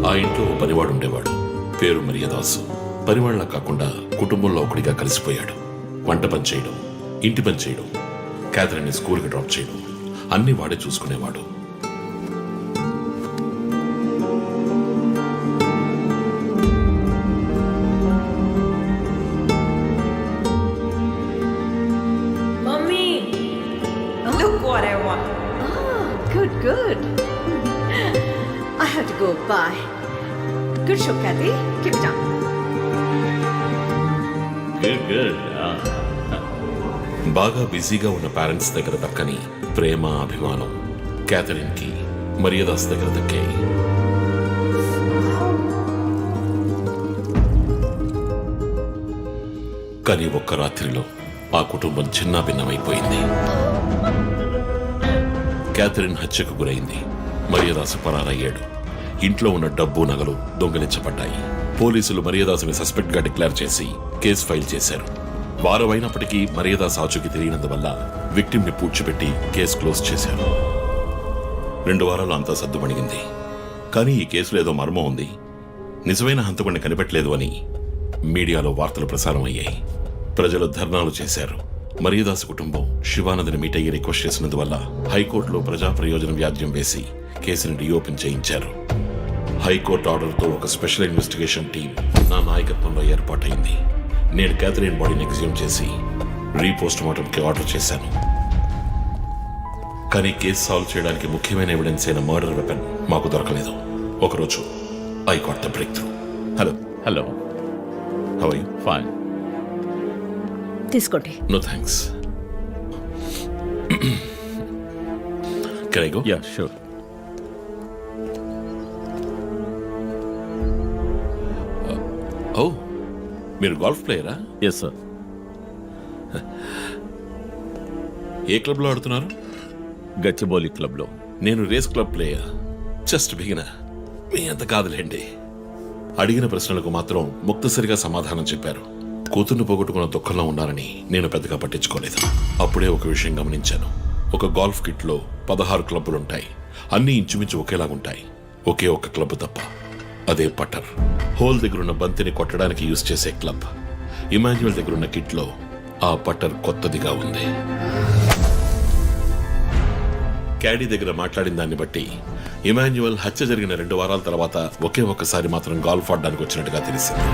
ఆ ఇంట్లో ఓ పనివాడు ఉండేవాడు. పేరు మరియదాసు. పనివాళ్ళ కాకుండా కుటుంబంలో ఒకడిగా కలిసిపోయాడు. వంట పని చేయడం, ఇంటి పని చేయడం, క్యాథరిన్ని స్కూల్కి డ్రాప్ చేయడం అన్నీ వాడే చూసుకునేవాడు. Good. I have to go. Bye. Good show, Kathy. Keep it up. Good. బాగా బిజీగా ఉన్న పేరెంట్స్ దగ్గర దక్కని ప్రేమ, అభిమానం క్యాథరిన్ కి మరియదాస్ దగ్గర దక్కాయి. కానీ ఒక్క రాత్రిలో ఆ కుటుంబం చిన్నాభిన్నమైపోయింది. క్యాథరిన్ హత్యకు గురైంది. మరియదాసు పరారయ్యాడు. ఇంట్లో ఉన్న డబ్బు, నగలు దొంగిలించబడ్డాయి. పోలీసులు మరియదాసుని సస్పెక్ట్ గా డిక్లేర్ చేసి కేసు ఫైల్ చేశారు. వారం అయినప్పటికీ మరియదాసు ఆచూకీ తెలియనందువల్ల విక్టిమ్ ని పూడ్చిపెట్టి కేసు క్లోజ్ చేశారు. 2 వారాలు అంతా సద్దుమణిగింది. కానీ ఈ కేసులో ఏదో మర్మం ఉంది. నిజమైన హంతకుడిని కనిపెట్టలేదు అని మీడియాలో వార్తలు ప్రసారం అయ్యాయి. ప్రజలు ధర్నాలు చేశారు. మరియదాసు కుటుంబం శివానందని మీట్ అయ్యి రిక్వెస్ట్ చేసినందువల్ల హైకోర్టులో ప్రజా ప్రయోజనం వ్యాజ్యం వేసి కేసుని రీఓపెన్ చేయించారు. హైకోర్టు ఆర్డర్తో ఒక స్పెషల్ ఇన్వెస్టిగేషన్ టీం నా నాయకత్వంలో ఏర్పాటైంది. నేను క్యాథరిన్ బాడీని ఎగ్జ్యూమ్ చేసి రీపోస్ట్ మార్టంకి ఆర్డర్ చేశాను. కానీ కేసు సాల్వ్ చేయడానికి ముఖ్యమైన ఎవిడెన్స్ అయిన మర్డర్ వెపన్ మాకు దొరకలేదు. ఒకరోజు I got the breakthrough. Hello how are you? Fine. తీసుకోండి. No thanks. Can I go? Yeah, sure. Oh, మీరు గోల్ఫ్ ప్లేయరా? Yes sir. ఏ క్లబ్లో ఆడుతున్నారు? గచ్చిబౌలి క్లబ్లో. నేను race club player. Just beginner. మీ అంత కాదులేండి. అడిగిన ప్రశ్నలకు మాత్రం ముక్తసరిగా సమాధానం చెప్పారు. కూతుర్ను పోగొట్టుకున్న దుఃఖంలో ఉన్నారని నేను పెద్దగా పట్టించుకోలేదు. అప్పుడే ఒక విషయం గమనించాను. ఒక గోల్ఫ్ కిట్లో 16 క్లబ్బులుంటాయి. అన్నీ ఇంచుమించు ఒకేలాగుంటాయి. ఒకే ఒక్క క్లబ్ తప్ప. అదే పట్టర్. హోల్ దగ్గరున్న బంతిని కొట్టడానికి యూజ్ చేసే క్లబ్. ఇమాన్యువల్ దగ్గరున్న కిట్లో ఆ పట్టర్ కొత్తదిగా ఉంది. క్యాడీ దగ్గర మాట్లాడిన దాన్ని బట్టి ఇమాన్యువల్ హత్య జరిగిన 2 వారాల తర్వాత ఒకే ఒక్కసారి మాత్రం గోల్ఫ్ ఆడడానికి వచ్చినట్టుగా తెలిసింది.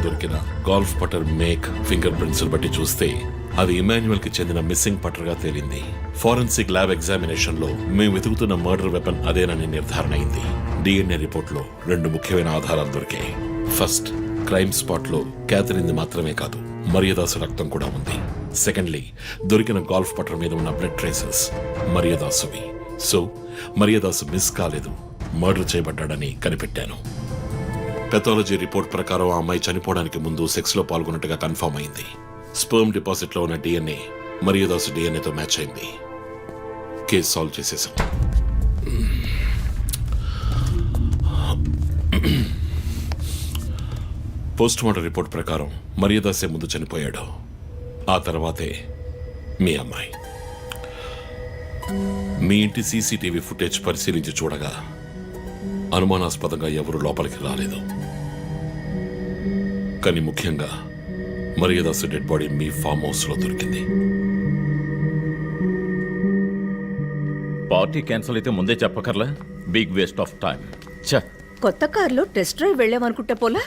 దొరికిన గోల్ఫ్ పటర్ మేక్, ఫింగర్ ప్రింట్స్ బట్టి చూస్తే అది ఇమాన్యువల్ కి చెందిన మిస్సింగ్ పటర్ గా తేలింది. ఫోరెన్సిక్ ల్యాబ్ ఎగ్జామినేషన్ లో మేము వెతుకుతున్న మర్డర్ వెపన్ అదేనని నిర్ధారణ అయింది. డిఎన్ఏ రిపోర్ట్ లో 2 ముఖ్యమైన ఆధారాలు దొరికాయి. ఫస్ట్, క్రైమ్ స్పాట్ లో క్యాథరిన్ మాత్రమే కాదు, మరియదాసు రక్తం కూడా ఉంది. సెకండ్లీ, దొరికిన గోల్ఫ్ పటర్ మీద ఉన్న బ్లడ్ ట్రేసెస్ మరియదాసువి. సో మరియదాసు మిస్ కాలేదు, మర్డర్ చేయబడ్డాడని కనిపెట్టాను. పెథాలజీ రిపోర్ట్ ప్రకారం ఆ అమ్మాయి చనిపోవడానికి ముందు సెక్స్ లో పాల్గొన్నట్టుగా కన్ఫర్మ్ అయింది. స్పర్మ్ డిపాజిట్ లో ఉన్న డిఎన్ఏ మరియదాసు డిఎన్ఏతో మ్యాచ్ అయింది. కేసు సాల్వ్ చేసేసాం. పోస్ట్ మార్టం రిపోర్ట్ ప్రకారం మరియదాసే ముందు చనిపోయాడు. ఆ తర్వాతే మీ అమ్మాయి. మీ ఇంటి సీసీటీవీ ఫుటేజ్ పరిశీలించి చూడగా అనుమానాస్పదంగా ఎవరు లోపలికి రాలేదు. కానీ ముఖ్యంగా మరియదాసు డెడ్ బాడీ మీ ఫామ్ హౌస్ లో దొరికింది. పార్టీ క్యాన్సిల్ అయితే ముందే చెప్పకర్లా? Big waste of time. కొత్త కారులో టెస్ట్ డ్రైవ్ వెళ్ళామనుకుంటా పోలా.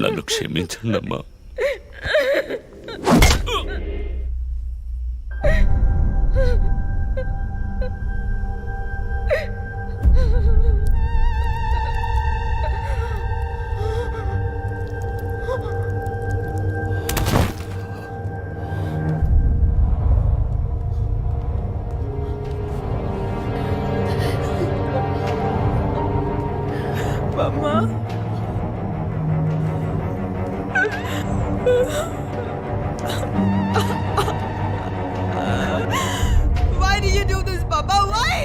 నన్ను క్షమించండి అమ్మా. Why do you do this, Papa? Why?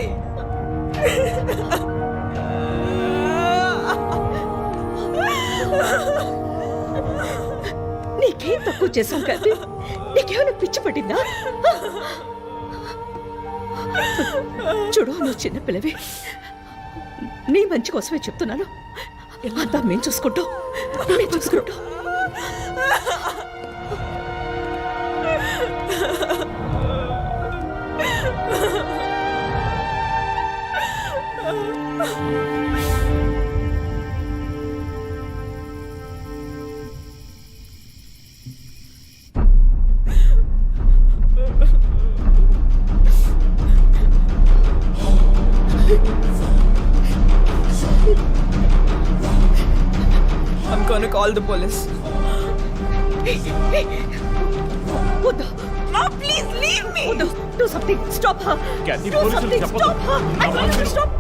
నీకేం తక్కువ చేశాం కాదు, నీకేమైనా పిచ్చి పట్టిందా? చూడు, నువ్వు చిన్నపిల్లవి, నీ మంచి కోసమే చెప్తున్నాను. అంతా మేము చూసుకుంటాం. I'm gonna call the police. వద్దు, Mom, please leave me. వద్దు. Do something. Stop her. Kathy, Do పోలీసులు something. చెప్పొద్దు. Stop her. I నా want you to మాట stop.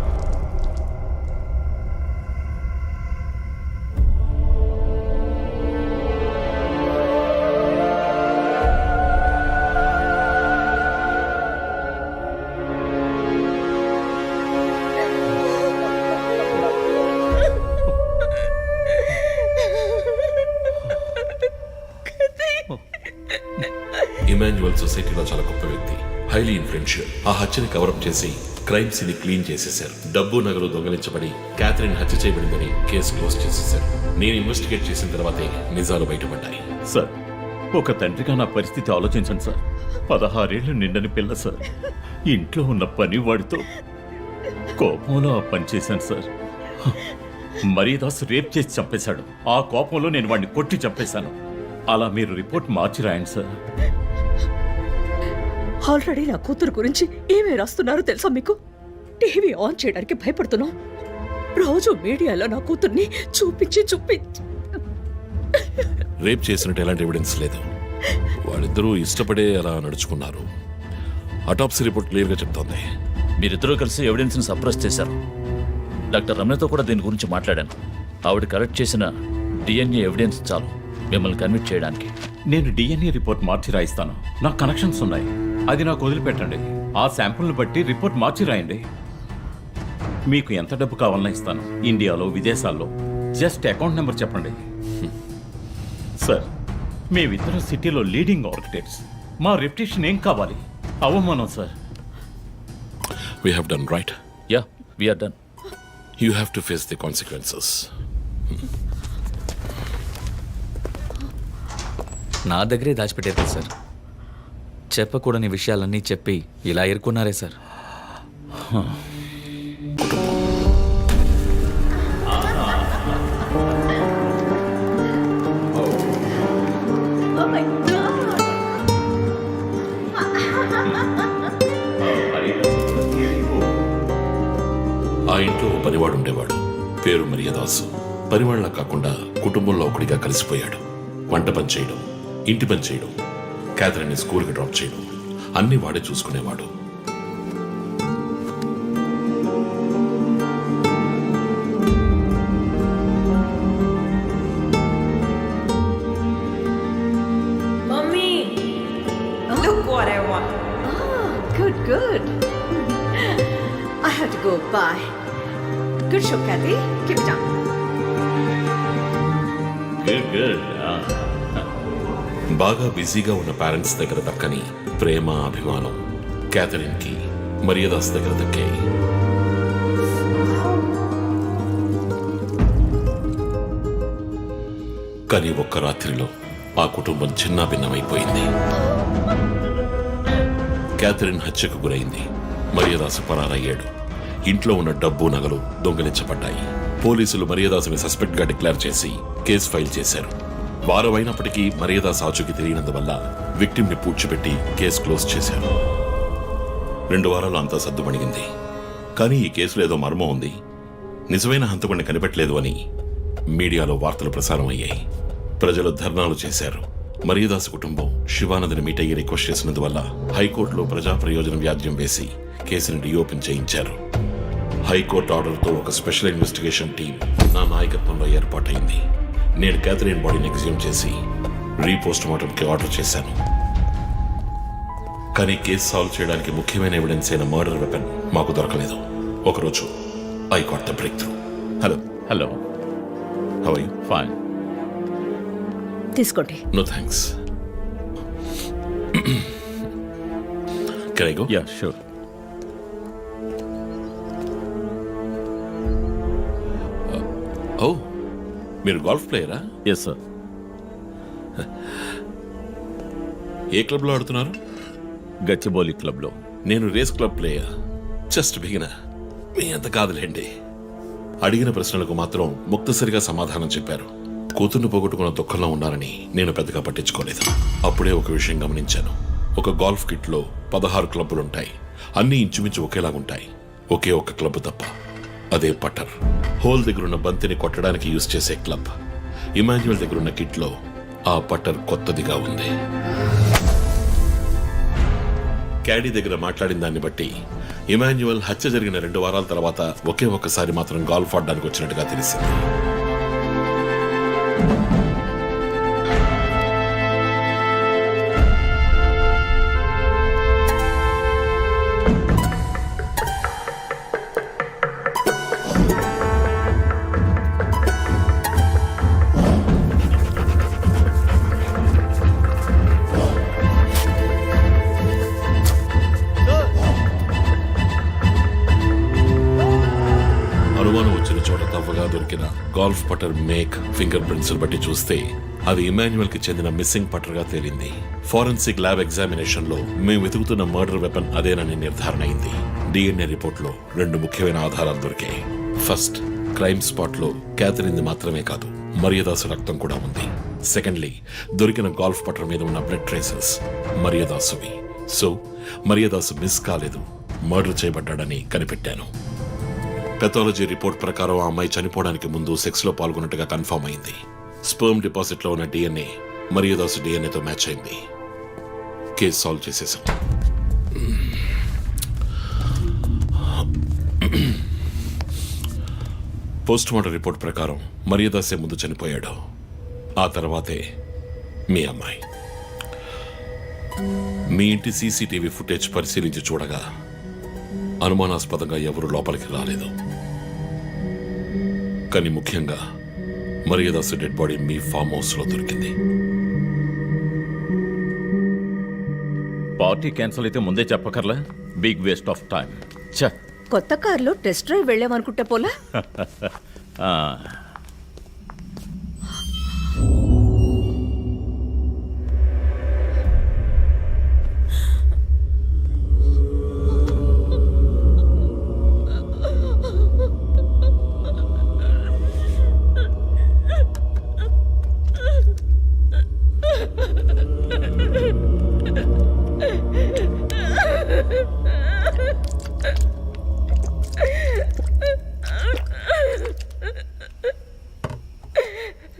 ఇమాన్యువల్ సొసైటీలో చాలా గొప్ప వ్యక్తి, హైలీ ఇన్ఫ్లుయెన్షియల్. ఆ హత్యని కవరప్ చేసి క్రైమ్ సీన్ క్లీన్ చేసేశారు. డబ్బు నగలు దొంగలించబడి క్యాథరిన్ హత్య చేయబడిందని కేసు క్లోజ్ చేసేశారు. నేను ఇన్వెస్టిగేట్ చేసిన తర్వాతే నిజాలు బయటపడ్డాయి. సార్, ఒక తండ్రిగా నా పరిస్థితి ఆలోచించండి సార్. 16 ఏళ్ళు నిండని పిల్ల సార్. ఇంట్లో ఉన్న పని వాడితో కోపంలో ఆ పని చేశాను సార్. మరీదాస్ రేప్ చేసి చంపేశాడు. ఆ కోపంలో నేను వాడిని కొట్టి చంపేశాను. అలా మీరు రిపోర్ట్ మార్చి రాయండి సార్. ఆల్రెడీ నా కూతురు గురించి ఏమేమి రాస్తున్నారో తెలుసా మీకు? టీవీ ఆన్ చేయడానికి భయపడుతున్నాం. రోజు మీడియాలో నా కూతుర్ని చూపించి రేప్ చేసినట్టు ఎలాంటి ఎవిడెన్స్ లేదు. వాళ్ళిద్దరూ ఇష్టపడే అలా నడుచుకున్నారు. అటాప్సీ రిపోర్ట్ క్లియర్ గా చెప్తోంది. మీరిద్దరూ కలిసి ఎవిడెన్స్ ని సప్రెస్ చేశారు. డాక్టర్ రమణతో కూడా దీని గురించి మాట్లాడాను. ఆవిడ కలెక్ట్ చేసిన డిఎన్ఏ ఎవిడెన్స్ చాలు మిమ్మల్ని కన్విట్ చేయడానికి. నేను డిఎన్ఏ రిపోర్ట్ మార్చి రాయిస్తాను. నాకు కనెక్షన్స్ ఉన్నాయి. అది నాకు వదిలిపెట్టండి. ఆ శాంపుల్ని బట్టి రిపోర్ట్ మార్చి రాయండి. మీకు ఎంత డబ్బు కావాలన్నా ఇస్తాను. ఇండియాలో, విదేశాల్లో. జస్ట్ అకౌంట్ నెంబర్ చెప్పండి. సార్, మేమిద్దరం సిటీలో లీడింగ్ ఆర్కిటెక్ట్స్. మా రెప్యుటేషన్ ఏం కావాలి? అవమానం sir. We have done right. Yeah, we're done. You have to face the consequences. నా దగ్గరే దాచిపెట్టారు కదా సార్. చెప్పకూడని విషయాలన్నీ చెప్పి ఇలా ఇరుక్కున్నారే సార్. Oh my God. ఆ ఇంట్లో ఓ పనివాడు ఉండేవాడు. పేరు మరియదాసు. పనివాళ్ళ కాకుండా కుటుంబంలో ఒకడిగా కలిసిపోయాడు. వంట పని చేయడం, ఇంటి పని చేయడం, క్యాథరిన్ని స్కూల్కి డ్రాప్ చేయడం అన్నీ వాడే చూసుకునేవాడు. Mummy, look what I want. Good. I have to go. Bye. Good show, Kathy. Keep it up. Good. బాగా బిజీగా ఉన్న పేరెంట్స్ దగ్గర దక్కని ప్రేమ, అభిమానం క్యాథరిన్కి మరియదాస్ దగ్గర దక్కాయి. కానీ ఒక్క రాత్రిలో ఆ కుటుంబం చిన్నాభిన్నమైపోయింది. క్యాథరిన్ హత్యకు గురైంది. మరియదాసు పరారయ్యాడు. ఇంట్లో ఉన్న డబ్బు నగలు దొంగిలించబడ్డాయి. పోలీసులు మరియదాసుని సస్పెక్ట్ గా డిక్లేర్ చేసి కేసు ఫైల్ చేశారు. వారం అయినప్పటికీ మరియదాస్ ఆచూకీ తెలియనందువల్ల విక్టిమ్ ని పూడ్చిపెట్టి కేసు క్లోజ్ చేశారు. 2 వారాలు అంతా సద్దుమణిగింది. కానీ ఈ కేసులో ఏదో మర్మం ఉంది, నిజమైన హంతకుడిని కనిపెట్టలేదు అని మీడియాలో వార్తలు ప్రసారం అయ్యాయి. ప్రజలు ధర్నాలు చేశారు. మరియదాసు కుటుంబం శివానందని మీట్ అయ్యి రిక్వెస్ట్ చేసినందువల్ల హైకోర్టులో ప్రజా ప్రయోజన వ్యాజ్యం వేసి కేసుని రీఓపెన్ చేయించారు. హైకోర్టు ఆర్డర్తో ఒక స్పెషల్ ఇన్వెస్టిగేషన్ టీం నా నాయకత్వంలో ఏర్పాటైంది. నేను క్యాథరిన్ బాడీని ఎగ్జ్యూమ్ చేసి రీపోస్ట్ మార్టంకి ఆర్డర్ చేశాను. కానీ కేసు సాల్వ్ చేయడానికి ముఖ్యమైన ఎవిడెన్స్ అయిన మర్డర్ వెపన్ మాకు దొరకలేదు. ఒకరోజు I got the breakthrough. Hello hello, how are you? Fine. తీసుకోండి. No thanks. Can I go? Yeah, sure. Oh, మీరు గోల్ఫ్ ప్లేయరా? Yes sir. ఏ క్లబ్లో ఆడుతున్నారు? గచ్చిబౌలి క్లబ్లో. నేను race club player. Just beginner. మీ అంత కాదులేండి. అడిగిన ప్రశ్నలకు మాత్రం ముక్తసరిగా సమాధానం చెప్పారు. కూతుర్ని పోగొట్టుకున్న దుఃఖంలో ఉన్నారని నేను పెద్దగా పట్టించుకోలేదు. అప్పుడే ఒక విషయం గమనించాను. ఒక గోల్ఫ్ కిట్లో 16 క్లబ్బులుంటాయి. అన్నీ ఇంచుమించు ఒకేలాగుంటాయి. ఒకే ఒక్క క్లబ్ తప్ప, అదే పట్టర్. హోల్ దగ్గరున్న బంతిని కొట్టడానికి యూజ్ చేసే క్లబ్. ఇమాన్యువల్ దగ్గరున్న కిట్లో ఆ పట్టర్ కొత్తదిగా ఉంది. క్యాడీ దగ్గర మాట్లాడిన దాన్ని బట్టి ఇమాన్యువల్ హత్య జరిగిన 2 వారాల తర్వాత ఒకే ఒక్కసారి మాత్రం గోల్ఫ్ ఆడడానికి వచ్చినట్టుగా తెలిసింది. అనుమానం వచ్చిన చోట తవ్వగా దొరికిన గోల్ఫ్ పట్టర్ మేక్, ఫింగర్ ప్రింట్స్ బట్టి చూస్తే అది ఇమాన్యువల్ కి చెందిన మిస్సింగ్ పట్టర్ గా తేలింది. ఫోరెన్సిక్ ల్యాబ్ ఎగ్జామినేషన్ లో మేము వెతుకుతున్న మర్డర్ వెపన్ అదేనని నిర్ధారణ అయింది. డిఎన్ఏ రిపోర్ట్ లో 2 ముఖ్యమైన ఆధారాలు దొరికాయి. ఫస్ట్, క్రైమ్ స్పాట్ లో క్యాథరిన్ మాత్రమే కాదు, మరియదాసు రక్తం కూడా ఉంది. సెకండ్లీ, దొరికిన గోల్ఫ్ పట్టర్ మీద ఉన్న బ్లడ్ ట్రేసెస్ మరియదాసువి. సో మరియదాసు మిస్ కాలేదు, మర్డర్ చేయబడ్డాడని కనిపెట్టాను. పెథాలజీ రిపోర్ట్ ప్రకారం ఆ అమ్మాయి చనిపోవడానికి ముందు సెక్స్ లో పాల్గొన్నట్టుగా కన్ఫర్మ్ అయింది. స్పర్మ్ డిపాజిట్ లో ఉన్న డిఎన్ఏ మరియదాసు డిఎన్ఏతో మ్యాచ్ అయింది. కేసు సాల్వ్ చేసేసాం. పోస్ట్ మార్టం రిపోర్ట్ ప్రకారం మరియదాసే ముందు చనిపోయాడు. ఆ తర్వాతే మీ అమ్మాయి. మీ ఇంటి సీసీటీవీ ఫుటేజ్ పరిశీలించి చూడగా అనుమానాస్పదంగా ఎవరూ లోపలికి రాలేదు. కానీ ముఖ్యంగా మరియదాసు డెడ్ బాడీ మీ ఫామ్ హౌస్ లో దొరికింది. పార్టీ క్యాన్సిల్ అయితే ముందే చెప్పకర్లా? Big waste of time. ఛ! కొత్త కారులో టెస్ట్ డ్రైవ్ వెళ్ళామనుకుంటా పోలా. ఆ,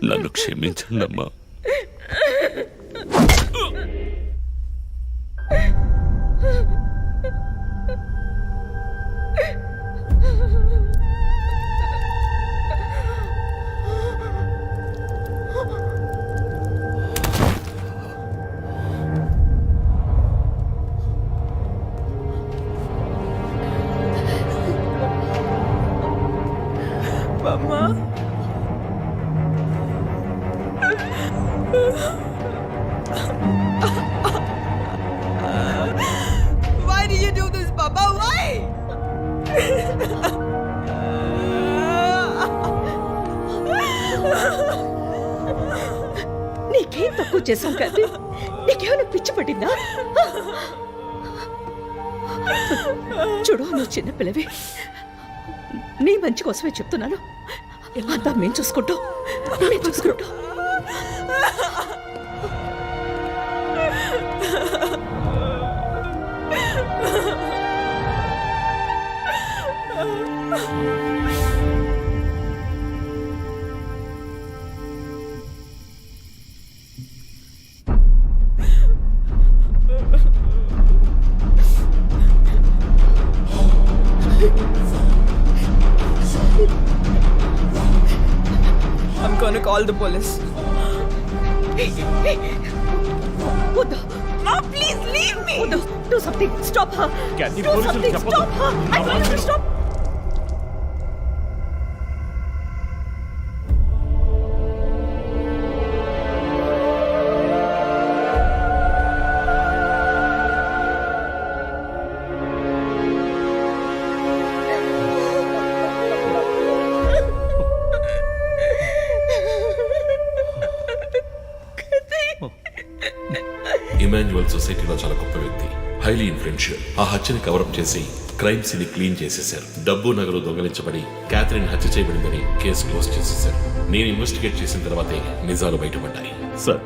నన్ను క్షమించండమ్మా. Mama. Why do you do this, Papa? Why? నీకేం తక్కువ చేశాం కదా? నీకేమైనా పిచ్చి పట్టిందా? చూడు, నువ్వు చిన్నపిల్లవి. నీ మంచి కోసమే చెప్తున్నాను. అంతా మేము చూసుకుంటాం. మేము చూసుకుంటాం. I'm gonna call the police. వద్దు. Ma, please leave me. వద్దు. Do something. Stop her. Kathy, Do పోలీసులు something. చెప్పొద్దు. Stop her. I నా tell you to మాట stop. ఇమాన్యువల్ సొసైటీలో చాలా గొప్ప వ్యక్తి, హైలీ ఇన్ఫ్లుయెన్షియల్. ఆ హత్యని కవరప్ చేసి క్రైమ్ సీన్ క్లీన్ చేసేశారు. డబ్బు నగలు దొంగలించబడి క్యాథరిన్ హత్య చేయబడిందని కేసు క్లోజ్ చేసేశారు. నేను ఇన్వెస్టిగేట్ చేసిన తర్వాతే నిజాలు బయటపడ్డాయి. సార్,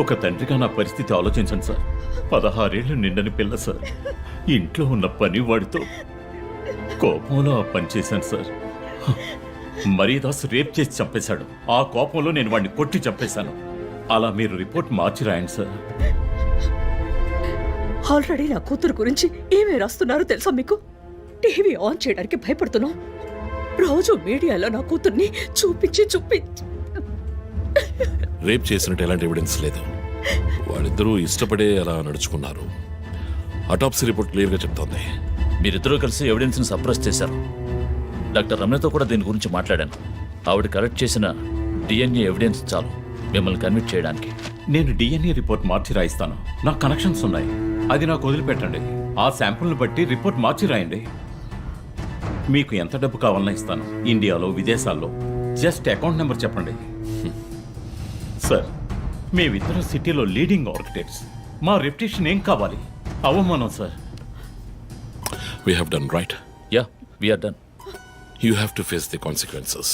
ఒక తండ్రిగా నా పరిస్థితి ఆలోచించండి సార్. 16 ఏళ్ళు నిండని పిల్ల సార్. ఇంట్లో ఉన్న పని వాడితో కోపంలో ఆ పని చేశాను సార్. మరీదాస్ రేప్ చేసి చంపేశాడు. ఆ కోపంలో నేను వాడిని కొట్టి చంపేశాను. అలా మీరు రిపోర్ట్ మార్చి రాయండి సార్. ఆల్రెడీ నా కూతురు గురించి ఏమేమి రాస్తున్నారో తెలుసా మీకు? టీవీ ఆన్ చేయడానికి భయపడుతున్నాం. రోజు మీడియాలో నా కూతుర్ని చూపించి రేప్ చేసినట్టు ఎలాంటి ఎవిడెన్స్ లేదు. వాళ్ళిద్దరూ ఇష్టపడే అలా నడుచుకున్నారు. అటాప్సీ రిపోర్ట్ క్లియర్గా చెప్తోంది. మీరిద్దరూ కలిసి ఎవిడెన్స్ని సప్రెస్ చేశారు. డాక్టర్ రమణతో కూడా దీని గురించి మాట్లాడాను. ఆవిడ కలెక్ట్ చేసిన డిఎన్ఏ ఎవిడెన్స్ చాలు మిమ్మల్ని కన్విక్ట్ చేయడానికి. నేను డిఎన్ఏ రిపోర్ట్ మార్చి రాయిస్తాను. నాకు కనెక్షన్స్ ఉన్నాయి. అది నాకు వదిలిపెట్టండి. ఆ శాంపుల్ని బట్టి రిపోర్ట్ మార్చి రాయండి. మీకు ఎంత డబ్బు కావాలన్నా ఇస్తాను. ఇండియాలో, విదేశాల్లో. జస్ట్ అకౌంట్ నెంబర్ చెప్పండి. సార్, మేమిద్దరం సిటీలో లీడింగ్ ఆర్కిటెక్ట్స్. మా రెప్యుటేషన్ ఏం కావాలి? అవమానం sir. We have done right. Yeah, we're done. You have to face the consequences.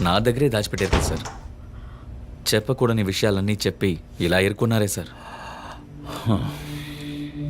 నా దగ్గరే దాచిపెట్టారు కదా సార్. చెప్పకూడని విషయాలన్నీ చెప్పి ఇలా ఇరుక్కున్నారే సార్.